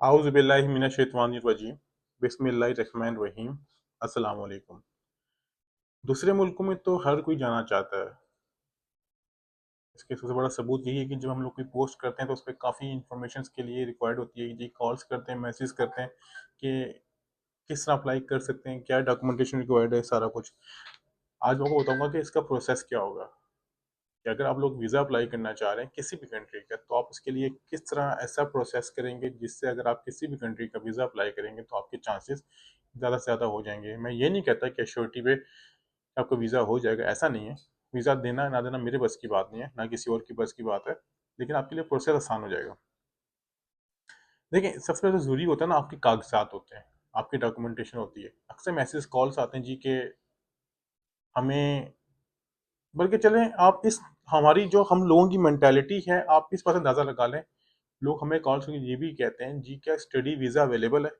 आउज़ बिल्लाहि मिनश शैतानिर रजीम बिस्मिल्लाहिर रहमानिर रहीम अस्सलाम वालेकुम। दूसरे मुल्कों में तो हर कोई जाना चाहता है। इसके सबसे बड़ा सबूत यही है कि जब हम लोग कोई पोस्ट करते हैं तो उसपे काफ़ी इन्फॉर्मेशंस के लिए रिक्वायर्ड होती है जी, कॉल्स करते हैं, मैसेज करते हैं कि किस तरह अप्लाई कर सकते हैं, क्या डॉक्यूमेंटेशन रिक्वायर्ड है, सारा कुछ। आज मैं आपको बताऊंगा कि इसका प्रोसेस क्या होगा, कि अगर आप लोग वीज़ा अप्लाई करना चाह रहे हैं किसी भी कंट्री का, तो आप उसके लिए किस तरह ऐसा प्रोसेस करेंगे जिससे अगर आप किसी भी कंट्री का वीज़ा अप्लाई करेंगे तो आपके चांसेस ज़्यादा से ज़्यादा हो जाएंगे। मैं ये नहीं कहता कि एश्योरिटी पे आपको वीज़ा हो जाएगा, ऐसा नहीं है। वीज़ा देना ना देना मेरे बस की बात नहीं है, ना किसी और की बस की बात है, लेकिन आपके लिए प्रोसेस आसान हो जाएगा। देखिए, सबसे पहले तो ज़रूरी होता है ना, आपके कागजात होते हैं, आपकी डॉक्यूमेंटेशन होती है। अक्सर मैसेज कॉल्स आते हैं जी के हमें, बल्कि चलें आप इस हमारी जो हम लोगों की मेंटालिटी है, आप इस बात से अंदाज़ा लगा लें। लोग हमें कॉल्स करके ये भी कहते हैं जी, क्या स्टडी वीज़ा अवेलेबल है?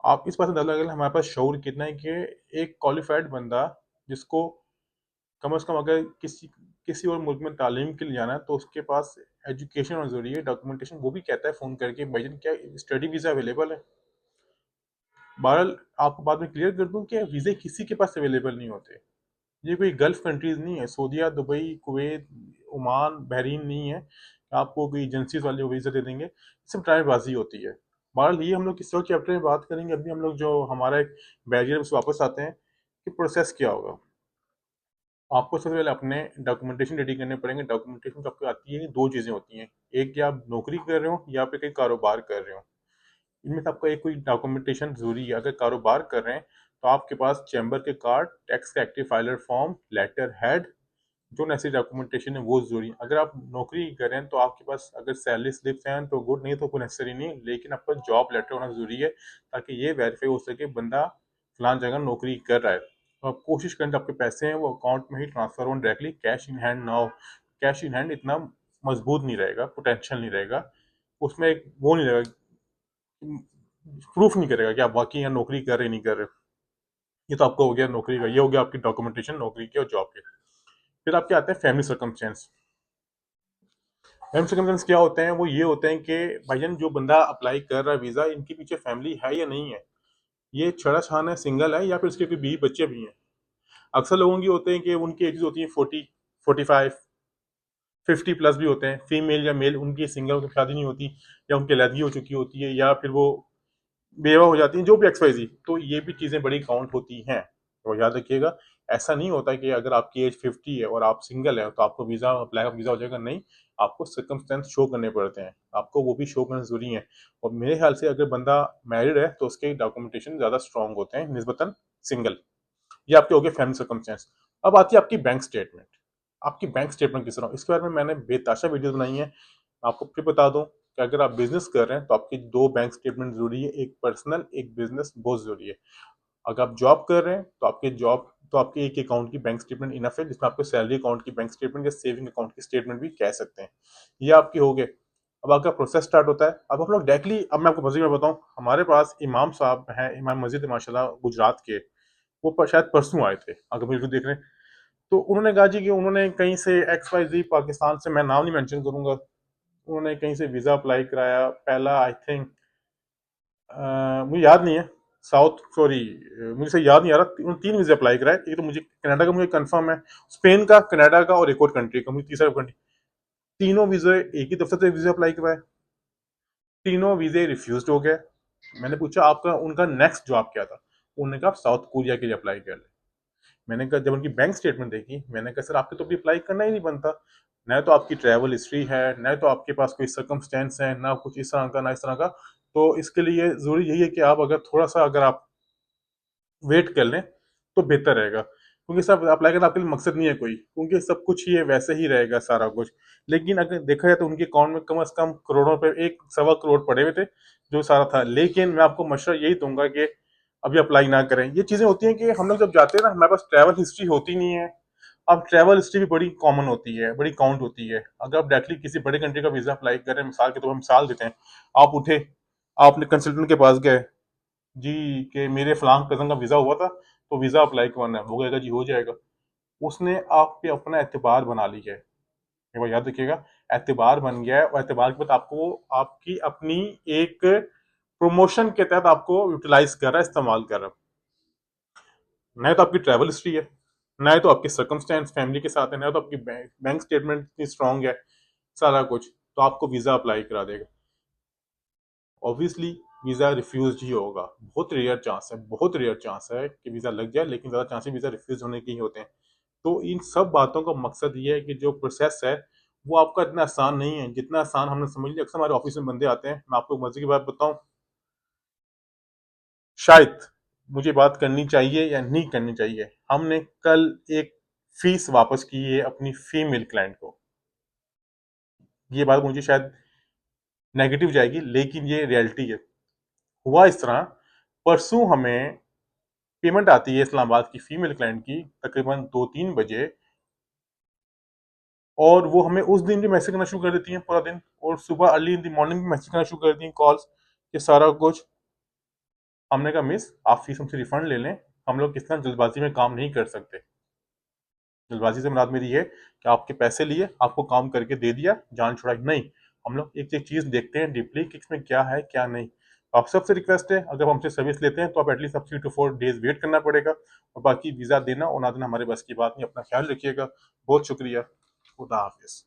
आप इस बात से अंदाज़ा लगा लें हमारे पास शऊर कितना है कि एक क्वालिफाइड बंदा, जिसको कम से कम अगर किसी किसी और मुल्क में तालीम के लिए जाना है तो उसके पास एजुकेशन होना ज़रूरी है, डॉक्यूमेंटेशन, वो भी कहता है फ़ोन करके, भाईजान क्या स्टडी वीज़ा अवेलेबल है? बहरहाल आपको बाद में क्लियर कर दूं कि वीज़े किसी के पास अवेलेबल नहीं होते। ये कोई गल्फ कंट्रीज नहीं है, सऊदीया, दुबई, कुवैत, ओमान, बहरीन नहीं है। आपको कोई एजेंसीज वाले वीज़ा दे देंगे, सिर्फ ड्राइवरबाजी होती है। बहरहाल ये हम लोग किसी और चैप्टर में बात करेंगे। अभी हम लोग जो हमारा एक बैरियर से वापस आते हैं कि प्रोसेस क्या होगा। आपको सबसे पहले अपने डॉक्यूमेंटेशन रेडी करने पड़ेंगे। डॉक्यूमेंटेशन तो आपको आती है, दो चीज़ें होती हैं, एक कि आप नौकरी कर रहे हो या फिर कहीं कारोबार कर रहे हो। इनमें से आपका एक कोई डॉक्यूमेंटेशन ज़रूरी है। अगर कारोबार कर रहे हैं तो आपके पास चैम्बर के कार्ड, टैक्स का active filer form, letter head, जो नेसेसरी डॉक्यूमेंटेशन है वो ज़रूरी है। अगर आप नौकरी कर रहे हैं तो आपके पास अगर सैलरी स्लिप्स हैं तो गुड, नहीं तो कोई नेसेसरी नहीं, लेकिन आपका जॉब लेटर होना ज़रूरी है ताकि ये वेरीफाई हो सके बंदा फलान जगह नौकरी कर रहा है। तो आप कोशिश करें जो आपके पैसे हैं वो अकाउंट में ही ट्रांसफ़र हो डायरेक्टली, कैश इन हैंड ना हो। कैश इन हैंड इतना मजबूत नहीं रहेगा, पोटेंशियल नहीं रहेगा, उसमें एक वो नहीं रहेगा, प्रूफ नहीं करेगा कि आप वाकई यहाँ नौकरी कर रहे नहीं कर रहे। ये तो आपको हो गया नौकरी का, ये हो गया आपकी डॉक्यूमेंटेशन नौकरी के और जॉब के। फिर आपके आते हैं फैमिली सर्कमस्टेंस। फैमिली सर्कमस्टेंस क्या होते हैं? वो ये होते हैं कि भाईजान जो बंदा अप्लाई कर रहा है वीज़ा, इनके पीछे फैमिली है या नहीं है, ये छड़ा छान है, सिंगल है या फिर उसके कोई बीवी बच्चे भी हैं। अक्सर लोगों की होते हैं कि उनकी एजेस होती है 40, 45, 50 प्लस भी होते हैं, फीमेल या मेल, उनकी सिंगल, उनकी शादी नहीं होती, या उनकी अलहदगी हो चुकी होती है, या फिर वो बेवा हो जाती हैं, जो भी एक्सवाइजी, तो ये भी चीज़ें बड़ी काउंट होती हैं। तो याद रखिएगा, ऐसा नहीं होता कि अगर आपकी एज 50 है और आप सिंगल हैं तो आपको वीज़ा अप्लाई वीज़ा हो जाएगा, नहीं। आपको सर्कमस्टेंस शो करने पड़ते हैं, आपको वो भी शो करना ज़रूरी है। और मेरे ख्याल से अगर बंदा मैरिड है तो उसके डॉक्यूमेंटेशन ज़्यादा स्ट्रॉन्ग होते हैं निस्बतन सिंगल। ये आपके हो गए फैमिली सर्कमस्टेंस। अब आती है आपकी बैंक स्टेटमेंट। आपकी बैंक स्टेटमेंट किस तरह हो, इसके बारे में मैंने बेताशा वीडियोस बनाई हैं। आपको फिर बता दूं कि अगर आप बिजनेस कर रहे हैं तो आपकी दो बैंक स्टेटमेंट जरूरी है, एक पर्सनल एक बिजनेस, बहुत जरूरी है। अगर आप जॉब कर रहे हैं तो आपके जॉब तो आपके एक अकाउंट की बैंक स्टेटमेंट इनफ है, जिसमें आपको सैलरी अकाउंट की बैंक स्टेटमेंट या सेविंग अकाउंट की स्टेटमेंट भी कह सकते हैं। ये आपके हो गए। अब आपका प्रोसेस स्टार्ट होता है। अब हम लोग डायरेक्टली, अब मैं आपको मजीद में बताऊं, हमारे पास इमाम साहब हैं, इमाम मस्जिद माशाल्लाह गुजरात के, वो शायद परसों आए थे, अगर मुझे देख रहे हैं। तो उन्होंने कहा जी कि उन्होंने कहीं से एक्स वाई जी पाकिस्तान से, मैं नाम नहीं मेंशन करूंगा, उन्होंने कहीं से वीज़ा अप्लाई कराया, पहला आई थिंक, मुझे याद नहीं है, साउथ, सॉरी, मुझे से याद नहीं आ रहा, उन तीन वीज़ा अप्लाई कराए। एक तो मुझे कनाडा का मुझे कंफर्म है, स्पेन का, कनाडा का, और एक और कंट्री का, मुझे तीसरा कंट्री। तीनों वीज़े एक ही दफ्तर से वीज़ा अप्लाई कराए, तीनों वीज़े रिफ्यूज हो गए। मैंने पूछा आपका उनका नेक्स्ट जॉब क्या था, उन्होंने कहा साउथ कोरिया के लिए अप्लाई कर ले। मैंने कहा, जब उनकी बैंक स्टेटमेंट देखी, मैंने कहा सर आपके तो अभी अप्लाई करना ही नहीं बनता, न तो आपकी ट्रैवल हिस्ट्री है, न तो आपके पास कोई सर्कमस्टेंस है, ना कुछ इस तरह का ना इस तरह का। तो इसके लिए जरूरी यही है कि आप अगर थोड़ा सा अगर आप वेट कर लें तो बेहतर रहेगा, क्योंकि सब अप्लाई करना आपके लिए मकसद नहीं है कोई, क्योंकि सब कुछ ही है वैसे ही रहेगा सारा कुछ। लेकिन अगर देखा जाए तो उनके अकाउंट में कम से कम करोड़ों रुपए, 1 सवा करोड़ पड़े हुए थे, जो सारा था। लेकिन मैं आपको मशवरा यही दूंगा कि अभी अप्लाई ना करें। ये चीजें होती हैं कि हम लोग जब जाते हैं ना, हमारे पास ट्रैवल हिस्ट्री होती नहीं है। अब ट्रैवल हिस्ट्री भी बड़ी कॉमन होती है, बड़ी काउंट होती है। अगर आप डायरेक्टली किसी बड़े कंट्री का वीजा अप्लाई करें, मिसाल के तौर पर मिसाल देते हैं, आप उठे, आपने कंसल्टेंट के पास गए जी कि मेरे फलां कज़न का वीज़ा हुआ था तो वीज़ा अप्लाई करवाना है, वो कहेगा जी हो जाएगा। उसने आप पे अपना एतबार बना लिया है। एक बार याद रखिएगा, एतबार बन गया है, और एतबार के बाद आपको आपकी अपनी एक प्रमोशन के तहत आपको यूटिलाइज कर रहा है, इस्तेमाल कर रहा है। न तो आपकी ट्रैवल हिस्ट्री है, न तो आपके सर्कमस्टेंस फैमिली के साथ है, न तो आपकी बैंक स्टेटमेंट इतनी स्ट्रांग है, सारा कुछ, तो आपको वीजा अप्लाई करा देगा। ऑब्वियसली वीजा रिफ्यूज ही होगा। बहुत रेयर चांस है कि वीजा लग जाए, लेकिन ज्यादा चांसेस वीजा रिफ्यूज होने के ही होते हैं। तो इन सब बातों का मकसद ये है कि जो प्रोसेस है वो आपका इतना आसान नहीं है जितना आसान हमने समझ लिया। अक्सर हमारे ऑफिस में बंदे आते हैं, मैं आपको मजे की बात बताऊं, शायद मुझे बात करनी चाहिए या नहीं करनी चाहिए, हमने कल एक फीस वापस की है अपनी फीमेल क्लाइंट को। ये बात मुझे शायद नेगेटिव जाएगी, लेकिन ये रियलिटी है। हुआ इस तरह, परसों हमें पेमेंट आती है इस्लामाबाद की फीमेल क्लाइंट की तकरीबन 2-3 बजे, और वो हमें उस दिन भी मैसेज करना शुरू कर देती हैं पूरा दिन, और सुबह अर्ली इन द मॉर्निंग भी मैसेज करना शुरू कर देती हैं, कॉल्स, ये सारा कुछ। हमने कहा मिस, आप फीस हमसे रिफंड ले लें, हम लोग किस तरह जल्दबाजी में काम नहीं कर सकते। जल्दबाजी से मुराद मेरी है कि आपके पैसे लिए, आपको काम करके दे दिया, जान छुड़ाई नहीं। हम लोग एक एक चीज देखते हैं डीपली कि इसमें क्या है क्या नहीं। आप सबसे रिक्वेस्ट है, अगर हमसे सर्विस लेते हैं तो आप एटलीस्ट 3 to 4 डेज वेट करना पड़ेगा, और बाकी वीजा देना और ना देना हमारे बस की बात नहीं। अपना ख्याल रखिएगा। बहुत शुक्रिया। खुदा हाफिज।